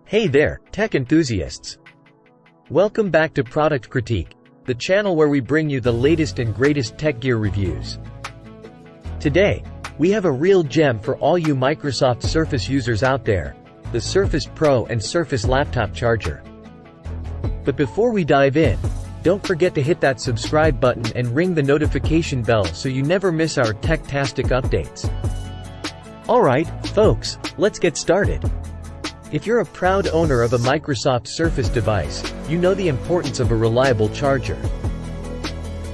Hey there, tech enthusiasts! Welcome back to Product Critique, the channel where we bring you the latest and greatest tech gear reviews. Today, we have a real gem for all you Microsoft Surface users out there, the Surface Pro and Surface Laptop Charger. But before we dive in, don't forget to hit that subscribe button and ring the notification bell so you never miss our tech-tastic updates. Alright, folks, let's get started. If you're a proud owner of a Microsoft Surface device, you know the importance of a reliable charger.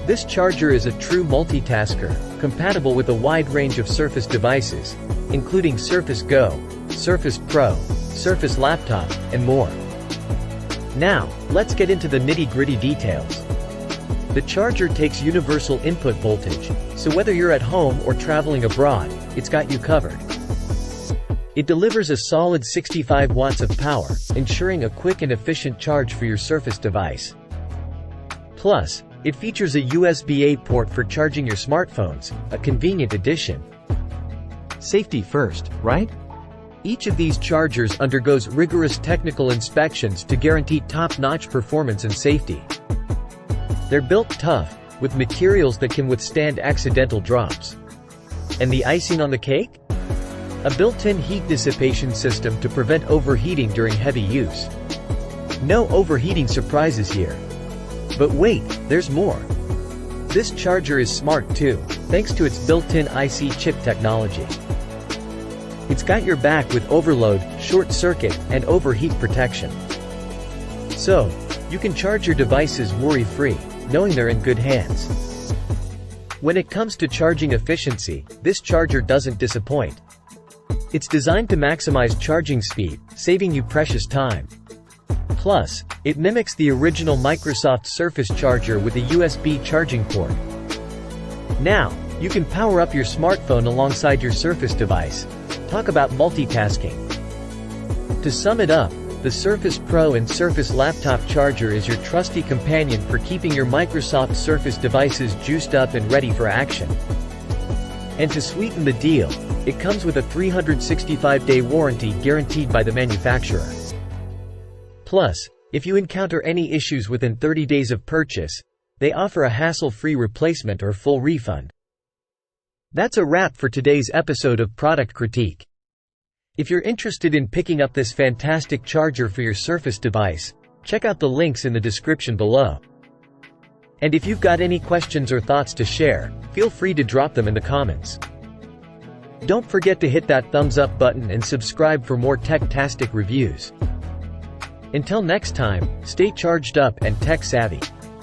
This charger is a true multitasker, compatible with a wide range of Surface devices, including Surface Go, Surface Pro, Surface Laptop, and more. Now, let's get into the nitty-gritty details. The charger takes universal input voltage, so whether you're at home or traveling abroad, it's got you covered. It delivers a solid 65 watts of power, ensuring a quick and efficient charge for your Surface device. Plus, it features a USB-A port for charging your smartphones, a convenient addition. Safety first, right? Each of these chargers undergoes rigorous technical inspections to guarantee top-notch performance and safety. They're built tough, with materials that can withstand accidental drops. And the icing on the cake? A built-in heat dissipation system to prevent overheating during heavy use. No overheating surprises here. But wait, there's more. This charger is smart too, thanks to its built-in IC chip technology. It's got your back with overload, short circuit, and overheat protection. So, you can charge your devices worry-free, knowing they're in good hands. When it comes to charging efficiency, this charger doesn't disappoint. It's designed to maximize charging speed, saving you precious time. Plus, it mimics the original Microsoft Surface charger with a USB charging port. Now, you can power up your smartphone alongside your Surface device. Talk about multitasking. To sum it up, the Surface Pro and Surface Laptop Charger is your trusty companion for keeping your Microsoft Surface devices juiced up and ready for action. And to sweeten the deal, it comes with a 365-day warranty guaranteed by the manufacturer. Plus, if you encounter any issues within 30 days of purchase, they offer a hassle-free replacement or full refund. That's a wrap for today's episode of Product Critique. If you're interested in picking up this fantastic charger for your Surface device, check out the links in the description below. And if you've got any questions or thoughts to share, feel free to drop them in the comments. Don't forget to hit that thumbs up button and subscribe for more tech-tastic reviews. Until next time, stay charged up and tech savvy.